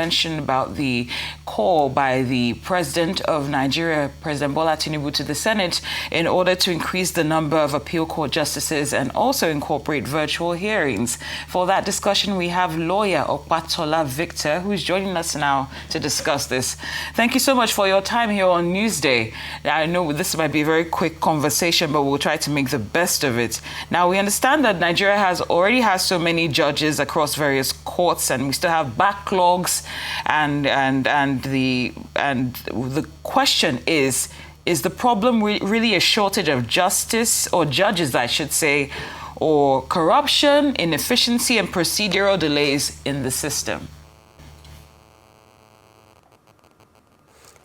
mentioned about the call by the President of Nigeria, President Bola Tinubu, to the Senate in order to increase the number of appeal court justices and also incorporate virtual hearings. For that discussion, we have lawyer Opatola Victor, who is joining us now to discuss this. Thank you so much for your time here on Newsday. I know this might be a very quick conversation, but we'll try to make the best of it. Now, we understand that Nigeria already has so many judges across various courts, and we still have backlogs, and the question is the problem really a shortage of justice, or judges, I should say, or corruption, inefficiency, and procedural delays in the system?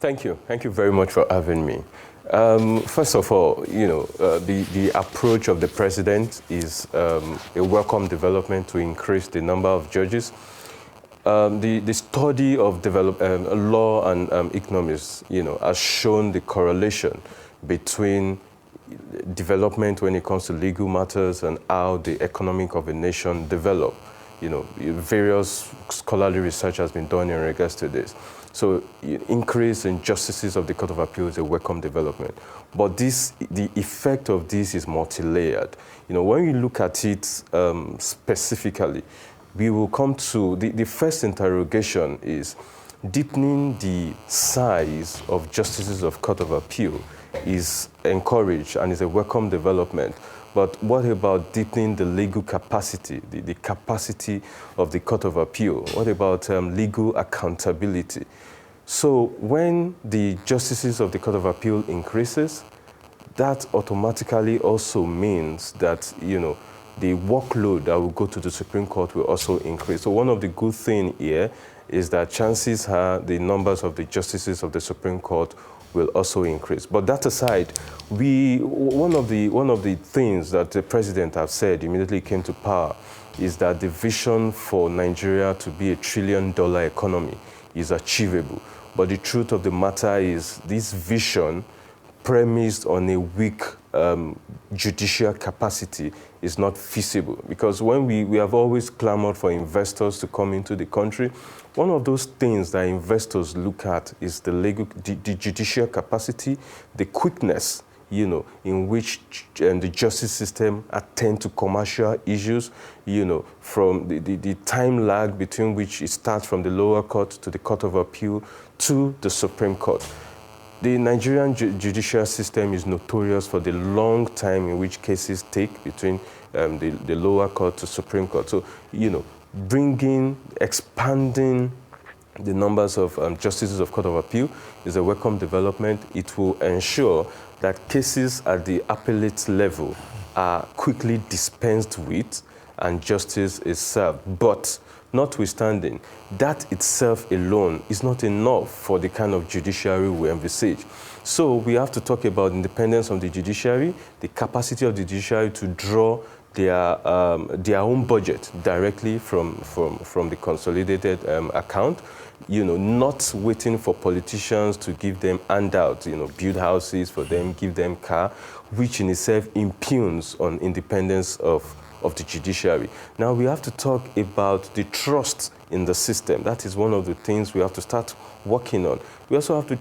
Thank you. Thank you very much for having me. First of all, the approach of the president is a welcome development to increase the number of judges. The study of law and economics, has shown the correlation between development when it comes to legal matters and how the economic of a nation develop. Various scholarly research has been done in regards to this. So increase in justices of the Court of Appeal is a welcome development. But the effect of this is multi-layered. When you look at it specifically, we will come to the first interrogation is deepening the size of justices of Court of Appeal is encouraged and is a welcome development. But what about deepening the legal capacity, the capacity of the Court of Appeal? What about legal accountability? So when the justices of the Court of Appeal increases, that automatically also means that, the workload that will go to the Supreme Court will also increase. So one of the good things here is that chances are the numbers of the justices of the Supreme Court will also increase. But that aside, one of the things that the president has said immediately came to power is that the vision for Nigeria to be $1 trillion economy is achievable. But the truth of the matter is this vision premised on a weak judicial capacity is not feasible. Because when we have always clamored for investors to come into the country, one of those things that investors look at is the judicial capacity, the quickness, in which the justice system attend to commercial issues, from the time lag between which it starts from the lower court to the Court of Appeal to the Supreme Court. The Nigerian judicial system is notorious for the long time in which cases take between the lower court to Supreme Court. So, expanding the numbers of justices of Court of Appeal is a welcome development. It will ensure that cases at the appellate level are quickly dispensed with and justice is served. But notwithstanding, that itself alone is not enough for the kind of judiciary we envisage. So we have to talk about independence of the judiciary, the capacity of the judiciary to draw their own budget directly from the consolidated account, not waiting for politicians to give them handouts, build houses for them, give them car, which in itself impugns on independence of the judiciary. Now we have to talk about the trust in the system. That is one of the things we have to start working on. We also have to,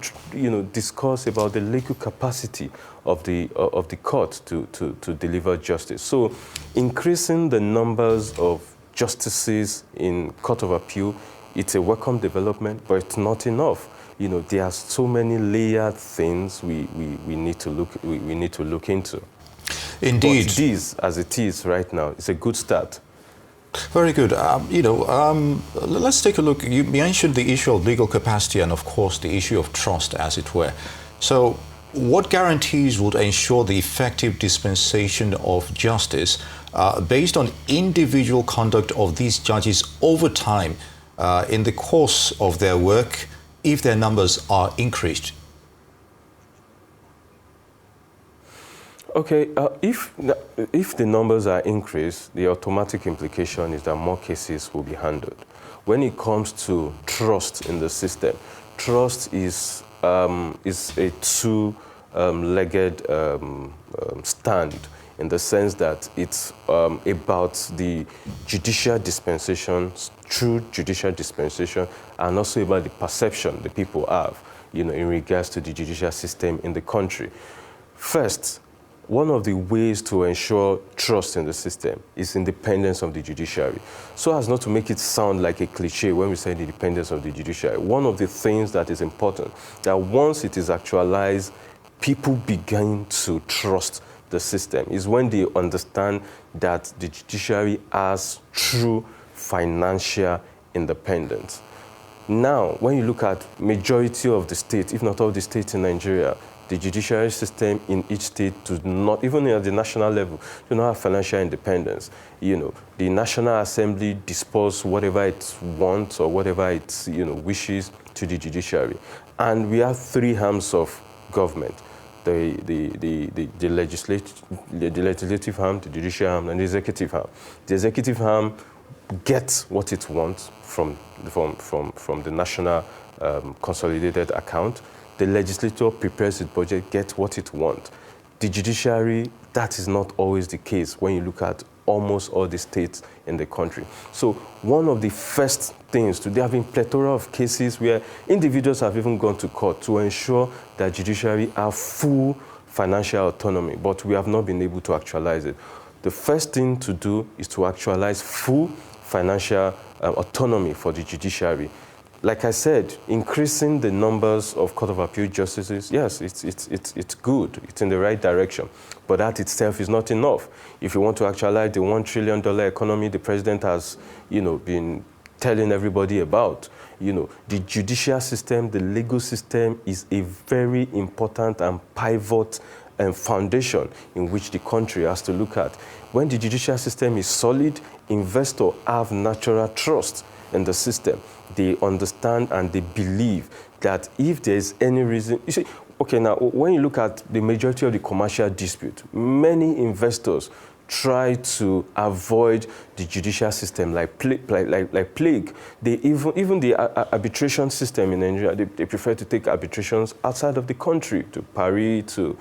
discuss about the legal capacity of the court to deliver justice. So increasing the numbers of justices in Court of Appeal, it's a welcome development, but it's not enough. There are so many layered things we need to look into. Indeed. But this, as it is right now, is a good start. Very good. Let's take a look. You mentioned the issue of legal capacity and, of course, the issue of trust, as it were. So what guarantees would ensure the effective dispensation of justice based on individual conduct of these judges over time in the course of their work if their numbers are increased? Okay, if the numbers are increased, the automatic implication is that more cases will be handled. When it comes to trust in the system, trust is a two-legged stand in the sense that it's about the judicial dispensation, true judicial dispensation, and also about the perception the people have, in regards to the judicial system in the country. First, one of the ways to ensure trust in the system is independence of the judiciary. So as not to make it sound like a cliche when we say the independence of the judiciary, one of the things that is important, that once it is actualized, people begin to trust the system, is when they understand that the judiciary has true financial independence. Now, when you look at majority of the states, if not all the states in Nigeria, the judiciary system in each state does not, even at the national level, do not have financial independence. The National Assembly disposes whatever it wants or whatever it wishes to the judiciary. And we have three arms of government: the legislative arm, the judicial arm, and the executive arm. The executive arm gets what it wants from the national consolidated account. The legislature prepares its budget, gets what it wants. The judiciary, that is not always the case when you look at almost all the states in the country. So one of the first things, there have been plethora of cases where individuals have even gone to court to ensure that judiciary have full financial autonomy, but we have not been able to actualize it. The first thing to do is to actualize full financial autonomy for the judiciary. Like I said, increasing the numbers of Court of Appeal justices, yes, it's good. It's in the right direction. But that itself is not enough. If you want to actualize the $1 trillion economy the president has, been telling everybody about, the judicial system, the legal system is a very important and pivot and foundation in which the country has to look at. When the judicial system is solid, investors have natural trust in the system. They understand and they believe that if there's any reason, you see, okay, now when you look at the majority of the commercial dispute, many investors try to avoid the judicial system like plague. They even the arbitration system in Nigeria, they prefer to take arbitrations outside of the country, to Paris, to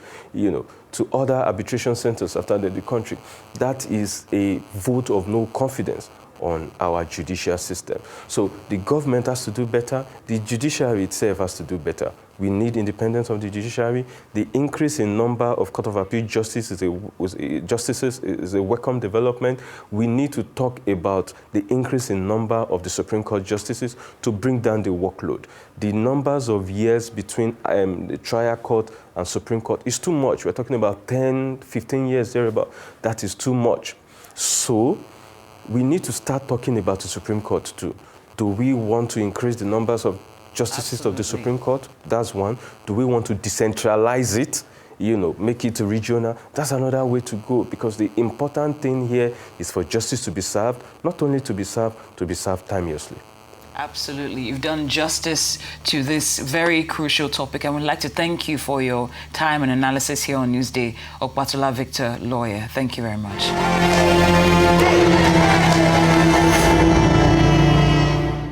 other arbitration centers outside of the country. That is a vote of no confidence on our judicial system. So the government has to do better. The judiciary itself has to do better. We need independence of the judiciary. The increase in number of Court of Appeal justices is a welcome development. We need to talk about the increase in number of the Supreme Court justices to bring down the workload. The numbers of years between the trial court and Supreme Court is too much. We're talking about 10, 15 years thereabout. That is too much. So we need to start talking about the Supreme Court too. Do we want to increase the numbers of justices of the Supreme Court? That's one. Do we want to decentralize it, make it regional? That's another way to go, because the important thing here is for justice to be served, not only to be served timelessly. Absolutely. You've done justice to this very crucial topic, and we'd like to thank you for your time and analysis here on Newsday. Opatola Victor, lawyer. Thank you very much.